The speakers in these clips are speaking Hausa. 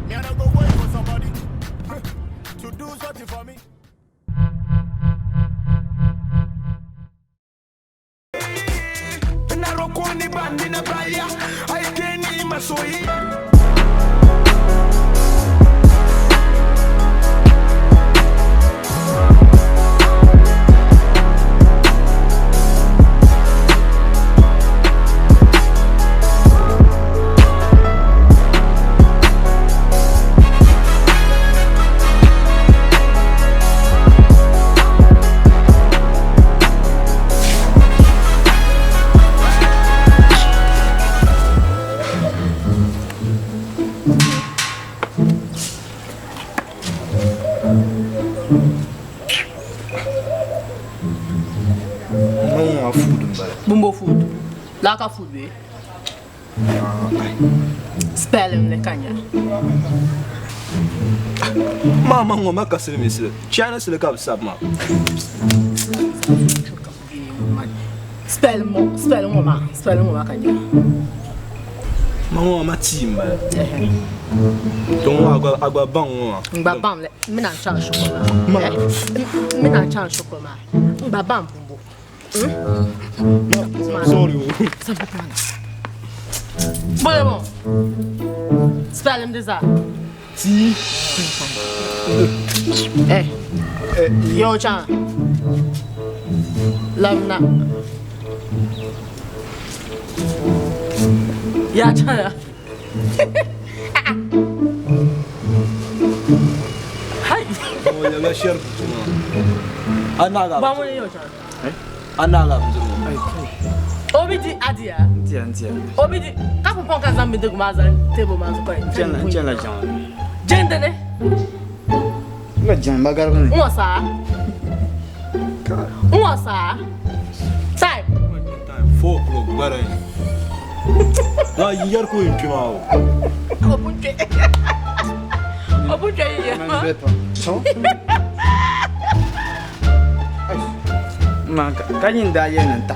Me and I go wait for somebody to do something for me. Narokwani bandi na baya, I can't masoi. Bumbo food. Laka food we. Spell him le kanya. Mama ngoma kasile misile. China sile kab sab ma. Spell ngoma kanya. Mama timba. Don agba ban ngoma. Ngba bam le. Mina chan chocolat. Mina chan chocolat. Ngba bam bumbo. Sorry. Bon. Spell him this out. T. Hey. Yo chan. Love na. Ya chan. Hi. Oh ya la share. Anaga. Ba mo yo chan. Anaga mzuru. Obidi adia. Ntia. Obidi ka pon kan zambe de gumaza table man ko. Jana jan. Jende ne? La jan bagar ko ni. Unsa? Time. 4 o'clock bara. La yar ko impima. Obunke ya. Man beto. So. Ma kanyin da yen ta.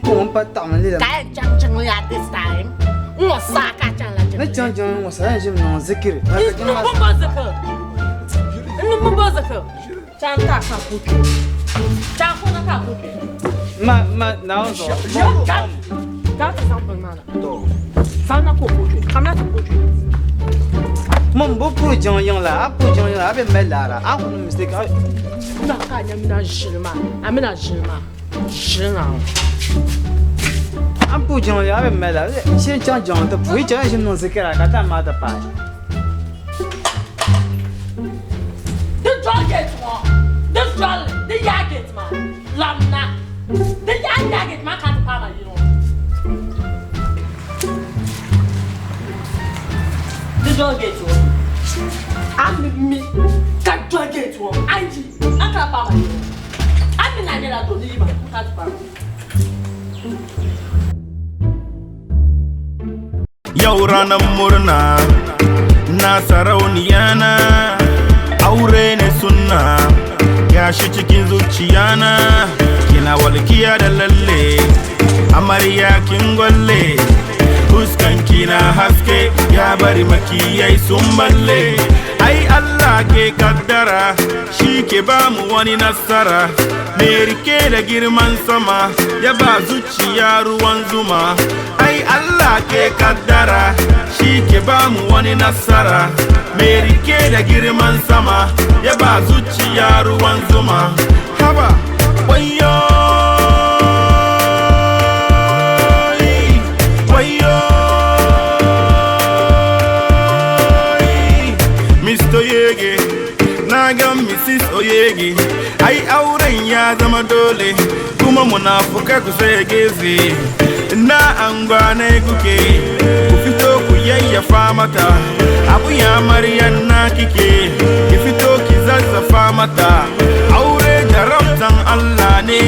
Pum pa ta man le. Ka chang le at this time. Unsa ka chang la. Na chang mo sa jim no zikir. Number zakir. Chang ka putu. Chang ko na ka putu. Ma now so. Ka sample mana. Fana ko putu. Kamna ko putu. Mon bo pro jan yang la, pro jan yang la be melara. A ko mistake. Na ka nya mina jilma. Amina jilma. Jilna. Am pro jan ya be melara. Chen chang jan to bui jan jim no zikir ka ta ma da pa. This drug, the yagget man, lamna. The yagget man can't power, you know. The drug get you. I'm me, that drug get you. I can't power you. I'm in Nyura to leave, I can't power. Yau ranar murna na sarauniyana aure ne sunna gashi cikin zuciyana kina walkiya da lalle amarya kin gwalle fuskan kina haske ya bari makiyai sun balle ai Allah ke kaddara shi ke ba mu wani nasara me rike da girman sama ya ba zuciya ruwan zuma ai Allah ke kaddara shi ke ba mu wani nasara me rike da girman sama ya ba zuciya ruwan zuma haba wayo Mr. Yege naga Mrs. Oyege ai auren ya zama dole kuma munafuka ku sai geze na angwane kuke ku fito ku yayyafa mata abu ya maryan na kike ki fito ki zazzafa mata aure jarabtan Allah ne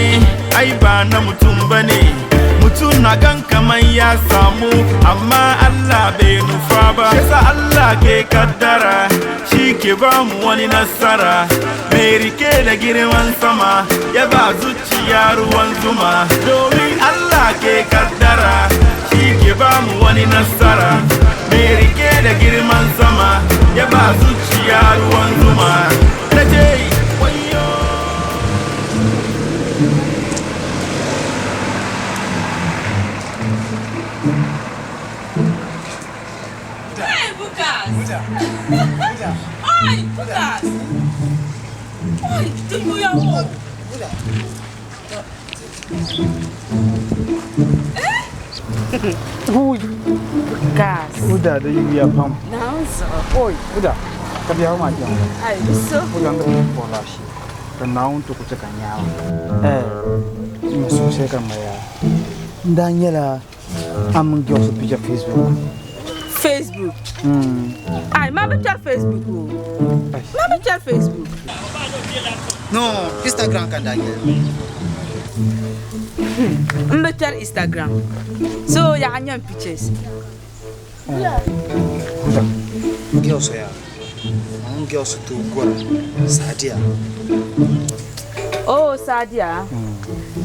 ai ba na mutum bane mutum na gan kaman ya samu amma Allah bai nufa ba yasa Allah ke kaddara shi ke ba mu wani nasara mai rike da girman sama ya ba zuciya ruwan zuma domin Allah ke kaddara shi ke ba mu wani nasara mai rike da girman sama ya ba zuciya ruwan zuma na ce wayo. Hey, Bukas! Oi, Bukas! Oi, tunggu ya, Bukas! Ui, Bukas! udah ada Yuya pam. Nauso. Oi, udah. Tapi aku macam. Ai, bisa. Udah nggak pola sih. Kenal untuk kucekanya. Masuk saya kan ya. Ndanya lah. Amang jauh sepijak Facebook. Facebook. Ai, ma baca Facebook. Ma baca Facebook. No, Instagram kan Daniel. Baca Instagram. So, ya hanya pictures. Udah. Gyo saya. Ang gyo tu gor. Sadia. Oh, Sadia.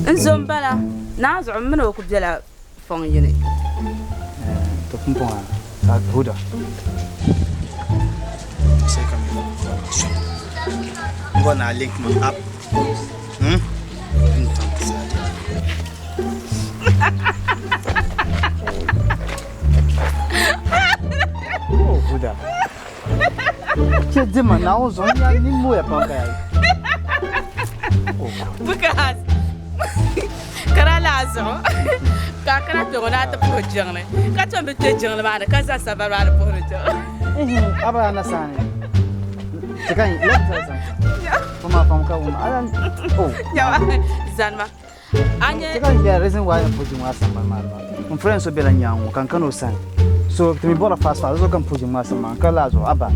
Nzombala. Nazo umno ku jala fong yini. Tu pumpang. Saat udah. Saya kan gua na link mo up. Entang Sadia. Oh, udah. Jadi mana uzonnya ni mu ya pakai. Bukas. Kara lazo. Ka kara to na ta project ne. Ka to be te jeng le ma ka sa sa ba ba project. Apa anak sana? Sekarang lihat saya. Pemaham kau alan. Oh. Ya, zanma. Anya Sekarang dia reason why I'm putting my son my man. Friends so bela nyang kan kan osan. So to me bora fast fast so kan putting my son man kala zo aba.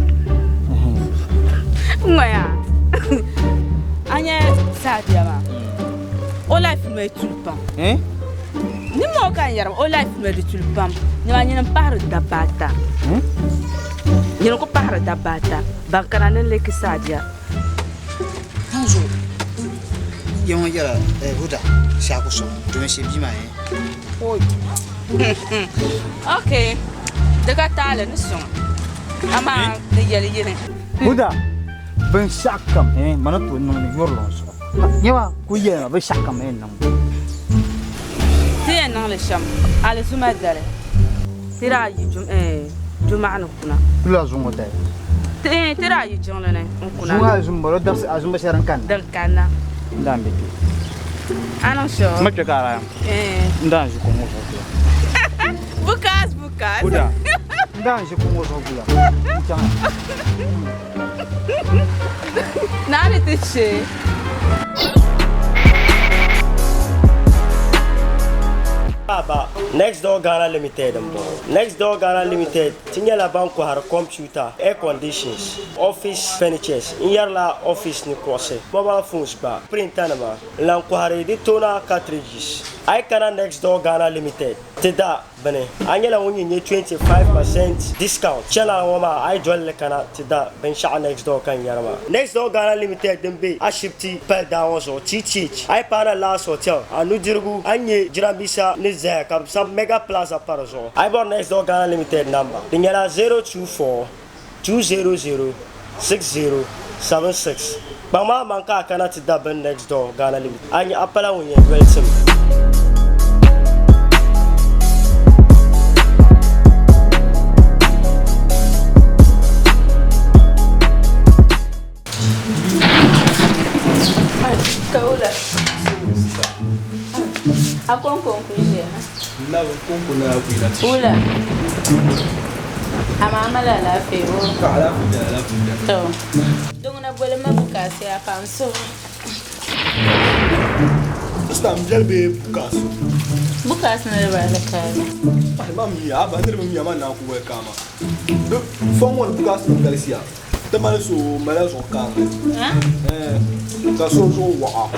ngoya. Anya Sadia ma. O life me tulpam. Ni mo kan yaram o life me de tulpam. Ni ma ni par dabata. Ni ko par dabata. Bankara ne le ki Sadia. Tanzo. Yang yara huda shaku so to me shi bima Oi. Okay. Daga tale ni son. Ama de yele yele. Huda. Ben shakam mana tu no ni yorlo so. Nyawa ku yera ben shakam nam. Tiya nan le sham. Ale suma dale. Tira yi juma an kuna. Tula zungo dai. Tira yi jonle ne kuna. Zunga zumbaro das azumba sharan kan. Dan kana. Ndambe tu. Anon sho. Mace kara. Ndan shi kuma so. Bukas. Huda. Ndan shi kuma so kula. Nani tiche. Aba Next Door Ghana Limited Next Door Ghana Limited tinya la banko har computer air conditions office furnitures inyarla office ni kose mobile phones ba printer na ma lan ko har editona cartridges ay kana Next Door Ghana Limited teda bane anyala wonye 25% discount chala wama ay jolle kana teda ben sha Next Door kan yarma Next Door Ghana Limited dembe ashipti per down so teach ay para last hotel anu dirgu anye jirambisa ni zaka sub mega plaza parazo ay bor Next Door Ghana Limited number dingela 024 200 6076 bama manka kana teda ben Next Door Ghana Limited anye apala wonye welcome. Akon kuije. Na konko na kuila. Ula. Ama mala la feo. Ala fuja. To. Dongna bole mabukas ya kanso. Sta mjelbe bukas. Bukas na ba la kaza. Ai mami ya ba ndire mami ya ma na ku we kama. Do fon won bukas ni galisia. Tamale so mala so kama. Ka so wa.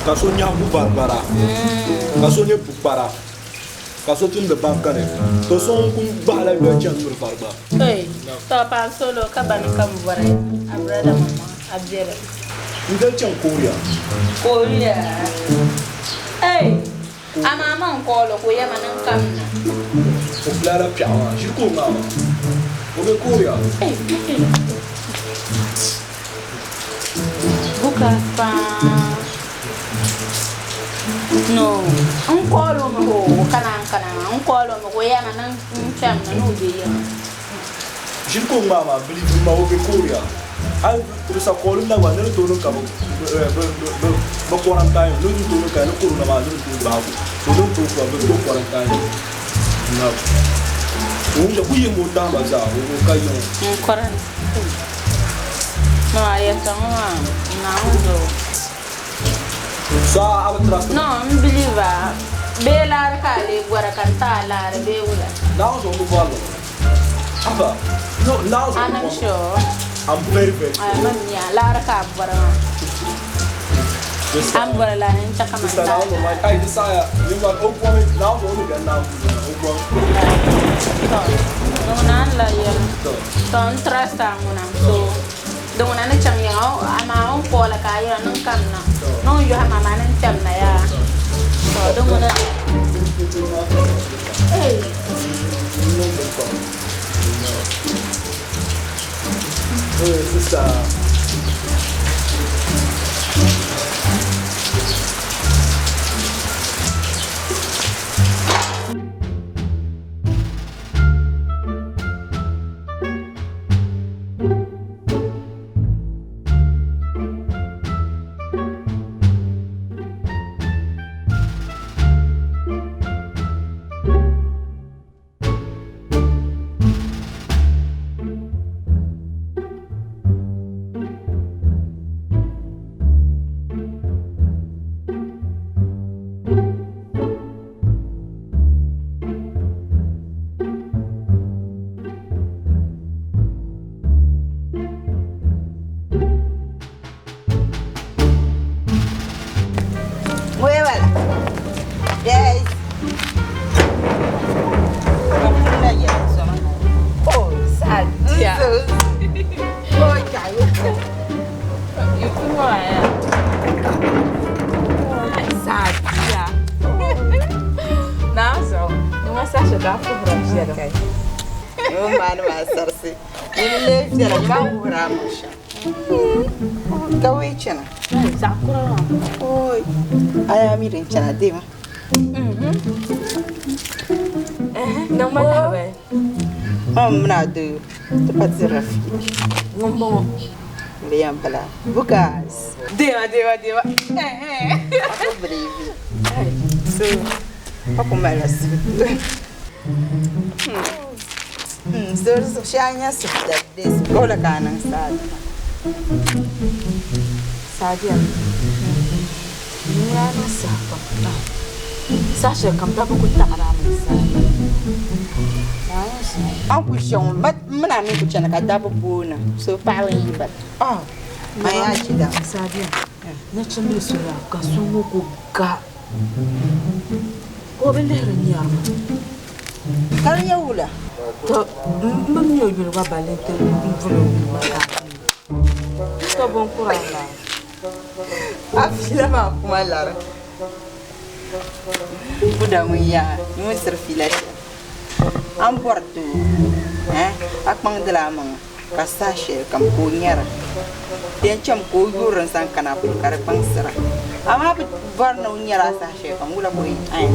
Kaso nyamu barbara kaso nye bukbara kaso tun de bankane to son kun bala yo chan mur barba To pa solo ka ban kam bore abrada mama abjere ndel chan korea Korea Mama colo ko ya manang kam na. O plara piawa, shiko mama. O be kuya. Buka pa. No, ang colo mo ko kanang. Ang colo mo ko ya manang cham na no be ya. Shiko mama, believe ma o be kuya. Ai, tu sa colo na wa na to no ka mo. Ba quarantine, no to no ka no ko na ma no to ba ko. So no to ko ba to quarantine. Na. O ja ku ye mo da ma za o ka yo. Quarantine. No, ya tama na undo. Sa abatras. No, I'm believer. Bela kale gwara kanta la be wala. Now so mo ba. Aba. No, now so. I'm sure. I'm very I'm ya la ka gwara. I'm gwara la ni chaka man. Sa now my I desire. You want o po now so no gan now. O po. No nan la ya. Ton trust ang so. Dong na chang yang ama on ko la kaya nang kam na no yo ha mama nan cham na ya so dong na hey Sister. Yes. Oh, sad. Yeah. Oh, yeah. you come on sad ya na so não é só chegar pro Brasil Okay. Eu mano vai sarse. Ele já vai morar mocha. Kawai chana. sakura Oi. Aya mirin chana dema. não mais Mna do tepat zerafi. bom Liam bala. Bukas. deva Aku believe. So, aku malas. So siya sudah des kola kanang sad. sadia Nyura na sapa Sasha kam ta ku ta ara mun sa Aku siang mat mana mi ku chana ka dabu buna. So pawen yibat. Ah. Maya chida. sadia na chambe sura ka sungu ku ga ko bende nyar Kala yawula. to mam yo bil ga balente mvulo ka to bon kurala Afila ma kuma lara. Buda mu ya, mu serfila. Am portu. Ak mang delamang kasashe kam ko nyara. Den cham ko yuran san kana pu kar pangsara. Ama bu barna nyara sashe kam mula ko ay.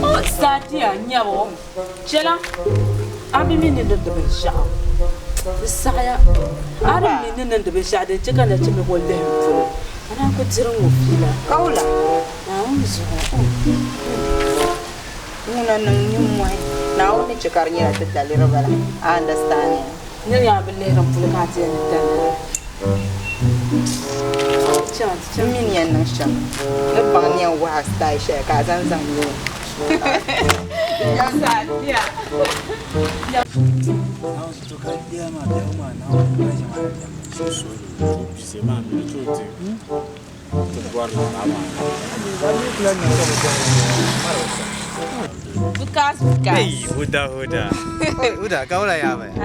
oh sadia nyawo chela abi min de de sha saya ari min de de sha de chika na chime ko le ana ko tirin wo fila Kaula. na unzo Una nang nyumai. Na oni chikar nyara te dalira bala. Understand. ne ya bele ram fula ka te ne tan chama Min yan nang siya. Nabang niya wahas tayo siya. Kazan-zang yun. ya sadia bukas Hey, udah kau lah ya, Pak.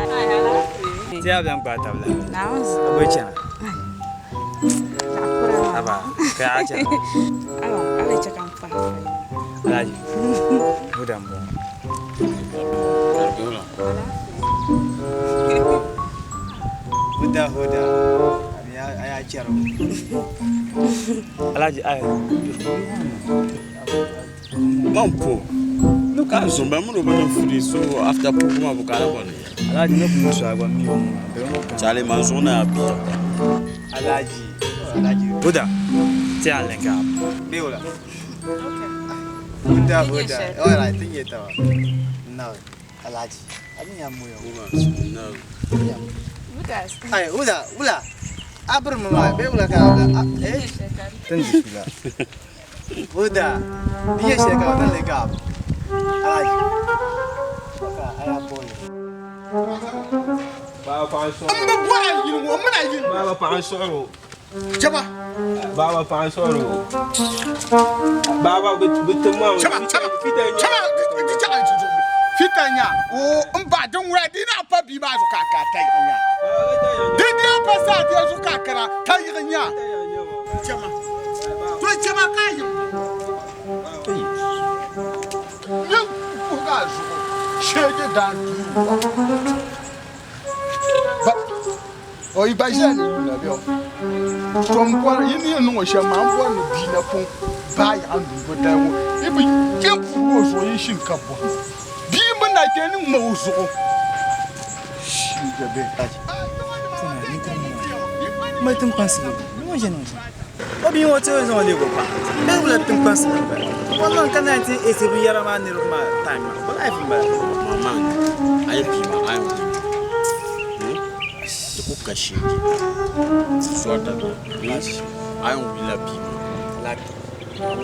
Siap yang batal lah. naus Apa cina? sakura Apa? Kayak aja. ala cakang fa Alaji. Huda mbo. Huda. Aya charo. Alaji ay. Mampo. No can zomba mo no bana fudi so after pokuma bukala bone. Alaji no kuma so agwa mi o. Chale manzona abi. Alaji. Huda. Ti alenga. Beola. Huda. Ora tinye tawa. No. Alaji. Ami amoyo. No. Lucas. Ay, Huda. Abur mama, beola ka. Tanji fila. Huda. Dia sheka wata lega. Alaji. Baka aya boy. Baba pansoro. Muna yin. Baba pansoro. Chaba. Baba pansoro. Baba bituma. Chaba. Fitanya. Oh, mba don ready na pa bi ba zuka ka tayanya. Dede pa sa dia zuka kara tayanya. Chama. To chama kai. Yo, o gajo. Chega da. Ba. O ibajani na bio. From kwa yini no shama mbo no bi na pon. Ba ya ndu bodan wo. Ibi kempu wo so yin shin kabo. Na kenin mawuzo shi gabe Mai tun pansi no je no. Obi wo te zo le go pa. E wala tun pansi ba. Wannan kana ti e se bi yara ma ne ro ma time ma. Ba life ba. Mama. Ai pima ai. Ko kashi. Sorta do. Ai wila pima. La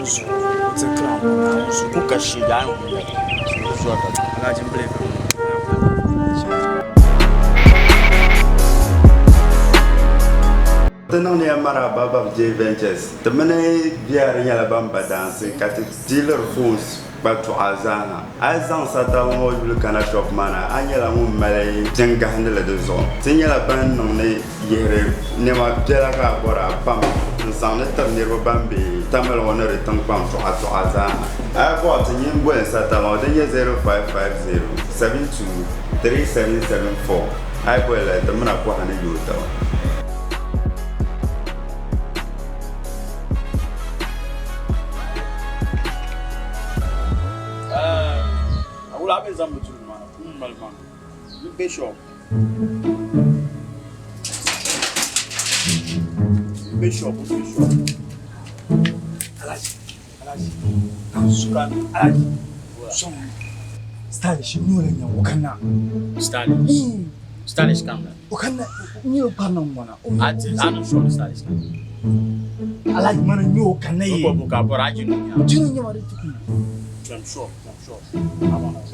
Uso. Ko kashi ai wila. Sorta. Alaji mbele. Tenong ni amara baba J Ventures. Temene biar nyala bamba danse kati dealer phones batu azana. Azan sata mo yul kana shop mana anyala mo male jenga handle de zo. Tinyala ban non ne yere ne ma jela ka bora pam. San ne tam ne bambi tamal wonere tang pam to azana. A bo tinyin bo sata mo de 0550 72 3774. Ai bo la temana ko hane yuta. Ula be zambu tu mana. Malman. Ni bishop. Alaji. Sukan alaji. Som. Stylish ni wala nya wakana. Stylish kamera. Wakana ni o parna mwana. Ati anu show stylish. Alaji mana ni o kana ye. Ko buka boraji no nya. Jino nya mari tuku. I'm sure. Abana so.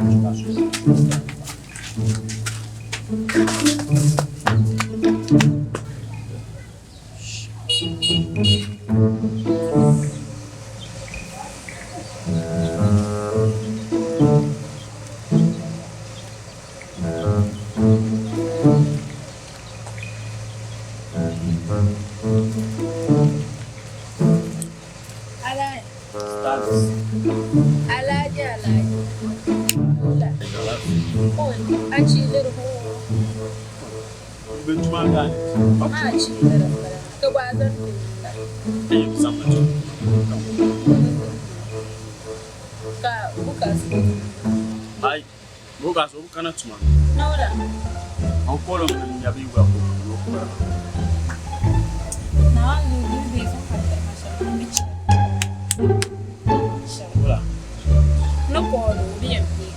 Bukas kana tuma. Nyura. An kolo mun ya bi wa ko. Na ni bi fa ka masha. Wala. No polo bien big.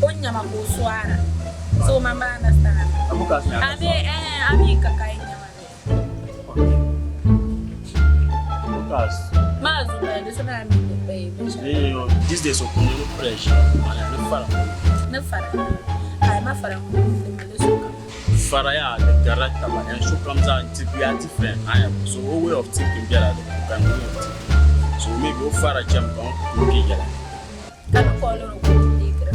Onya ma ko swara. So mama understand. Bukas ya. Ami kakai nyama. Bukas. Mazu ba de sana mi baby. This days of no pressure. Ala no fara. Na fara. Ai ma fara mo de suka. Fara ya the character but and show comes out to be a different. I am so way of thinking better than way of thinking. So maybe o fara champ on to be gala. Kana ko lo ko de kra.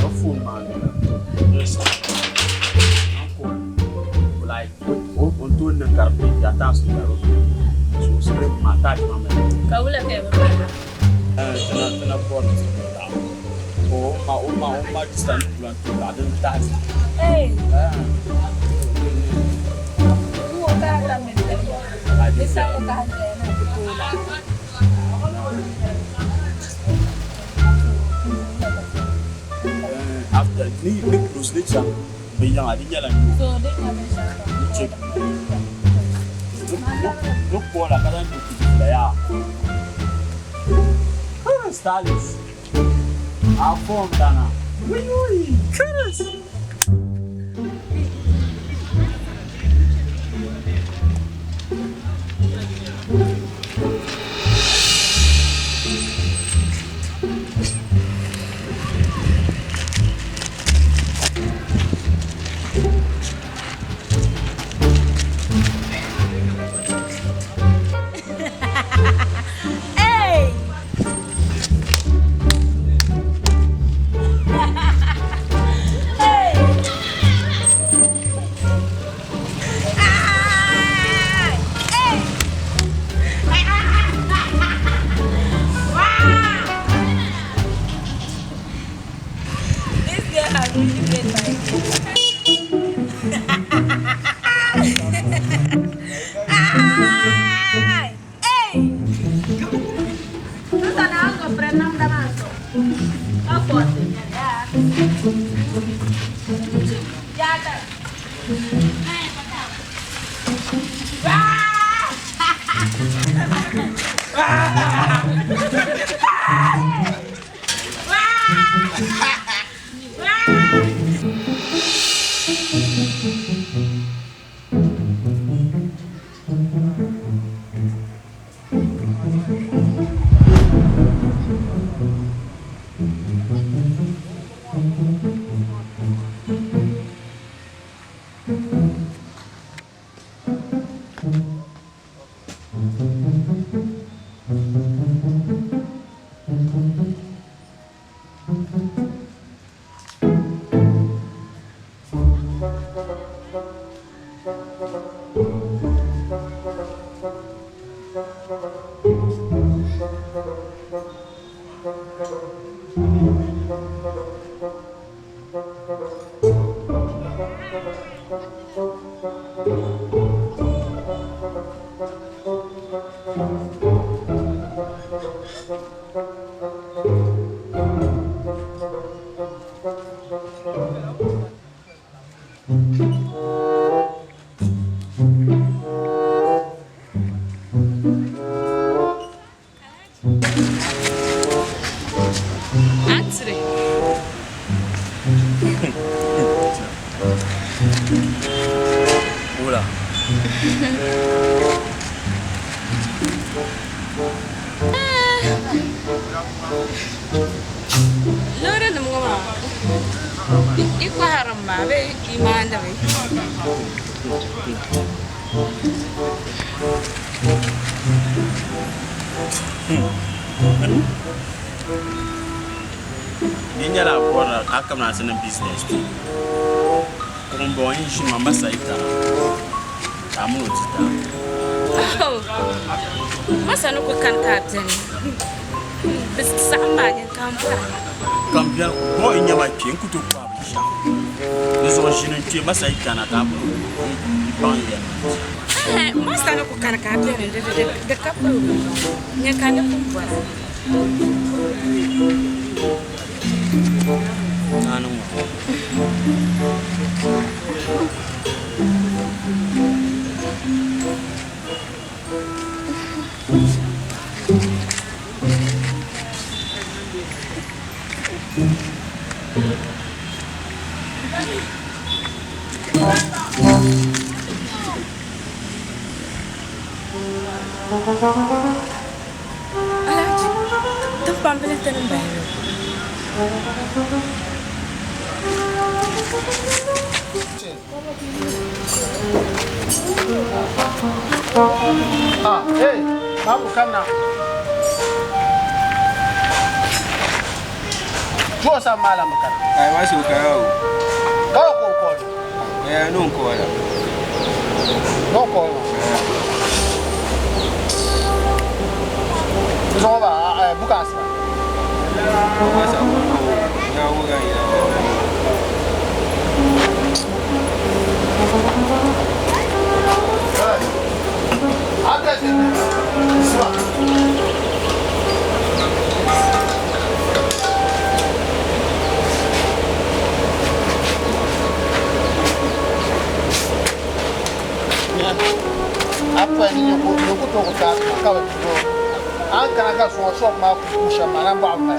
No full man. Yes. Uncle. Like on to the carpet that dance to the so sere mata mama. Ka wala ke ba. tana port ma distant plan to la den tax Hey. Mo ka ta me. Esa ko ka na pula. after ni close later be yang adinya la So they have check look for la kada to la ya Stalis a form dana oui curus Lora na mga ma. Iko haram ma be imanda be. Ninya la bora akam na sana business tu. Kumbo yin shi mama saita. Amu tita. Masa no ko kan ka tani. Bis samba nya kampa. Kambian boy nya ma kin kutu kwa bisha. Nizo shinin tu masa ita na ka bu. Ban ya. Masa no ko kan ka tani de kapu. Nya kan kumpa. Anu. Alaji, tempat beli tanam baru. Ah, hey, babu kana. Tuwa sa malam kana. Ai wasu kayo. Kawo ko ko. Nun ko wala. No ko. Zo ba, bukas. Apa ni yo ko to ko ta ka ba ko an kana ka so ma ku shama nan ba ma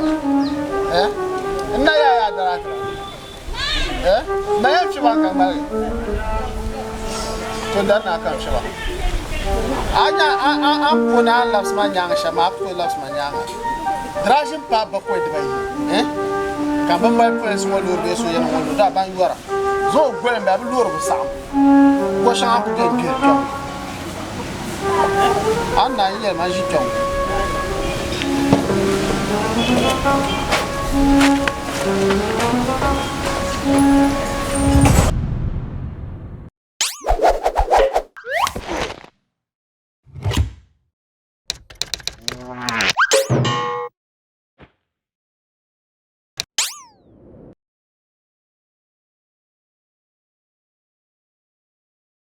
na ya dara ma ya ci ba kan ba to dan na kan shi ba anya an puna labs ma nyanga shama ko labs ma nyanga drajin pa ba ko de bai kan ban bai pres mo lo be so yana mo da ban yora zo gwen ba lu ro sa ko shan ku de bi Anna ile maji chong.